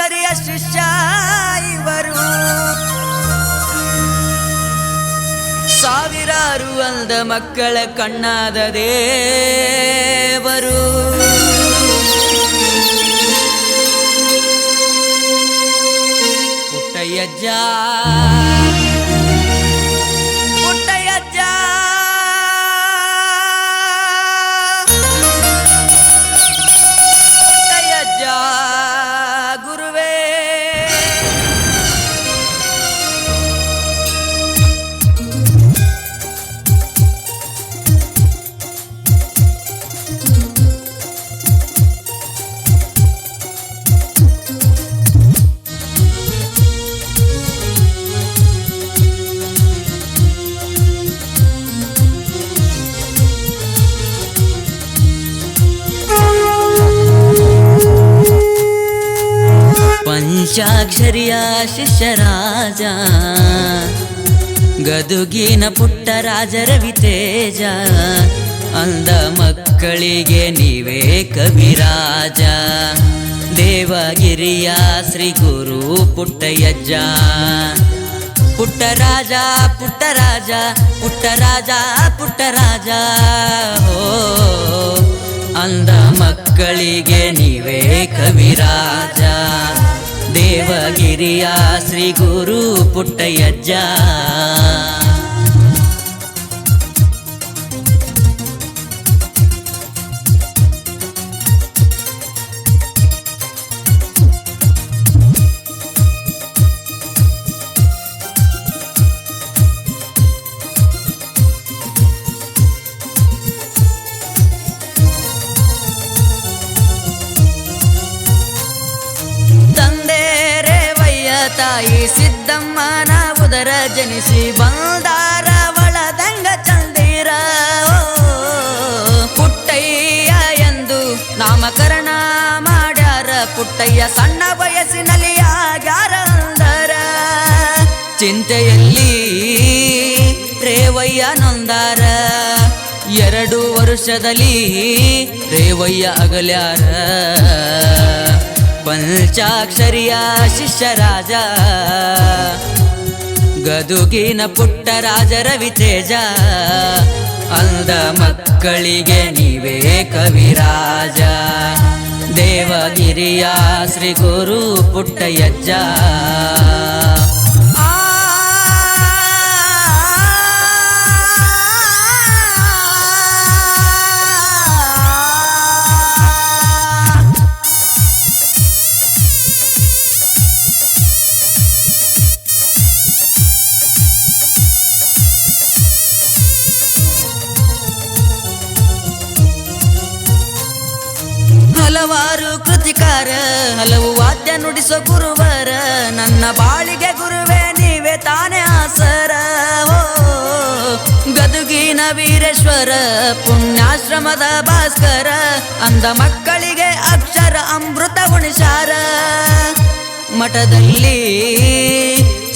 ಪಂಚಾಕ್ಷರಿಯ ಶಿಷ್ಯ ಇವರು. ಸಾವಿರಾರು ಅಲ್ದ ಮಕ್ಕಳ ಕಣ್ಣಾದ ದೇವರು. ಪುಟ್ಟಯ್ಯಜ್ಜ ಪುಟ್ಟಯ್ಯಜ್ಜ ಪುಟ್ಟಯ್ಯಜ್ಜ ಗುರುವೇ. ಪಂಚಾಕ್ಷರಿಯ ಶಿಷ್ಯರಾಜ ಗದುಗಿನ ಪುಟ್ಟರಾಜ ರವಿತೇಜ. ಅಂದ ಮಕ್ಕಳಿಗೆ ನೀವೇ ಕವಿರಾಜ. ದೇವಗಿರಿಯ ಶ್ರೀ ಗುರು ಪುಟ್ಟಯ್ಯಜ್ಜ. ಪುಟ್ಟರಾಜ ಪುಟ್ಟರಾಜ ಪುಟ್ಟರಾಜ ಪುಟ್ಟರಾಜ. ಹೋ ಅಂದ ಮಕ್ಕಳಿಗೆ ನೀವೇ ಕವಿರಾಜ. ದೇವಗಿರಿಯ ಶ್ರೀ ಗುರು ಪುಟ್ಟಯ್ಯಜ್ಜ. ತಾಯಿ ಸಿದ್ದಮ್ಮನ ಉದರ ಜನಿಸಿ ಬಂದಾರ ಒಳದಂಗ ಚಂದಿರ. ಪುಟ್ಟಯ್ಯ ಎಂದು ನಾಮಕರಣ ಮಾಡ್ಯಾರ. ಪುಟ್ಟಯ್ಯ ಸಣ್ಣ ವಯಸ್ಸಿನಲ್ಲಿ ಆಗ್ಯಾರ ಅಂದರ. ಚಿಂತೆಯಲ್ಲಿ ರೇವಯ್ಯ ನೊಂದಾರ. 2 ವರ್ಷದಲ್ಲಿ ರೇವಯ್ಯ ಅಗಲ್ಯಾರ. ಪಂಚಾಕ್ಷರಿಯ ಶಿಷ್ಯರಾಜ ಗದುಗಿನ ಪುಟ್ಟರಾಜ ರವಿತೇಜ. ಅಂದ ಮಕ್ಕಳಿಗೆ ನೀವೇ ಕವಿರಾಜ. ದೇವಗಿರಿಯ ಶ್ರೀ ಗುರು ಪುಟ್ಟಯ್ಯಜ್ಜ. ಹಲವಾರು ಕೃತಿಕಾರ ಹಲವು ವಾದ್ಯ ನುಡಿಸೋ ಗುರುವರ. ನನ್ನ ಬಾಳಿಗೆ ಗುರುವೇ ನೀವೇ ತಾನೇ ಆಸರ. ಗದುಗಿನ ವೀರೇಶ್ವರ ಪುಣ್ಯಾಶ್ರಮದ ಭಾಸ್ಕರ. ಅಂದ ಮಕ್ಕಳಿಗೆ ಅಕ್ಷರ ಅಮೃತ ಉಣಿಸಾರ. ಮಠದಲ್ಲಿ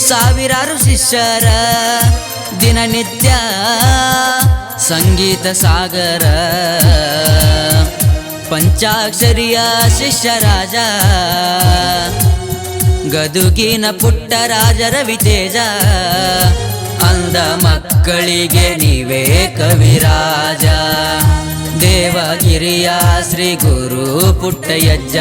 ಸಾವಿರಾರು ಶಿಷ್ಯರ. ದಿನನಿತ್ಯ ಸಂಗೀತ ಸಾಗರ. ಪಂಚಾಕ್ಷರಿಯ ಶಿಷ್ಯರಾಜ ಗದುಗಿನ ಪುಟ್ಟರಾಜ ರವಿತೇಜ. ಅಂದ ಮಕ್ಕಳಿಗೆ ನೀವೇ ಕವಿರಾಜ. ದೇವಗಿರಿಯ ಶ್ರೀ ಗುರು ಪುಟ್ಟಯ್ಯಜ್ಜ.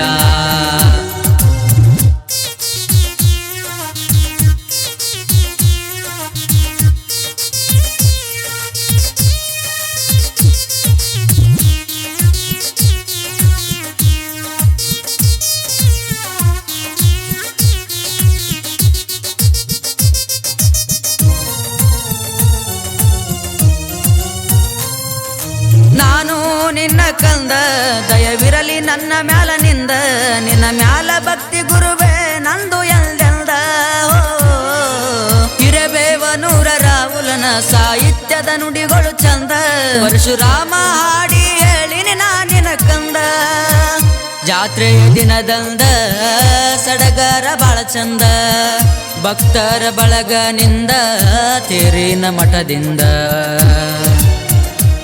ನಾನು ನಿನ್ನ ಕಂದ ದಯವಿರಲಿ ನನ್ನ ಮ್ಯಾಲ ನಿಂದ. ನಿನ್ನ ಮ್ಯಾಲ ಭಕ್ತಿ ಗುರುವೇ ನಂದು ಎಂದೆಂದ. ಹಿರೇಬೇವನೂರ ರಾಹುಲನ ಸಾಹಿತ್ಯದ ನುಡಿಗಳು ಚಂದ. ಪರಶುರಾಮ ಹಾಡಿ ಹೇಳಿನಿ ನಾನಿನ ಕಂದ. ಜಾತ್ರೆಯ ದಿನದಂದ ಸಡಗರ ಬಾಳ ಚಂದ. ಭಕ್ತರ ಬಳಗನಿಂದ ತೇರಿನ ಮಠದಿಂದ.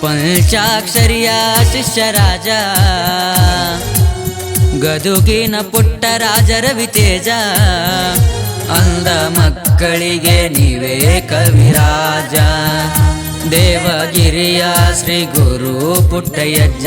ಪಂಚಾಕ್ಷರಿಯ ಶಿಷ್ಯರಾಜ ಗದುಗಿನ ಪುಟ್ಟ ರಾಜ ರವಿತೇಜ ಅಂದ ಮಕ್ಕಳಿಗೆ ನೀವೇ ಕವಿರಾಜ ದೇವಗಿರಿಯ ಶ್ರೀ ಗುರು ಪುಟ್ಟಯ್ಯಜ್ಜ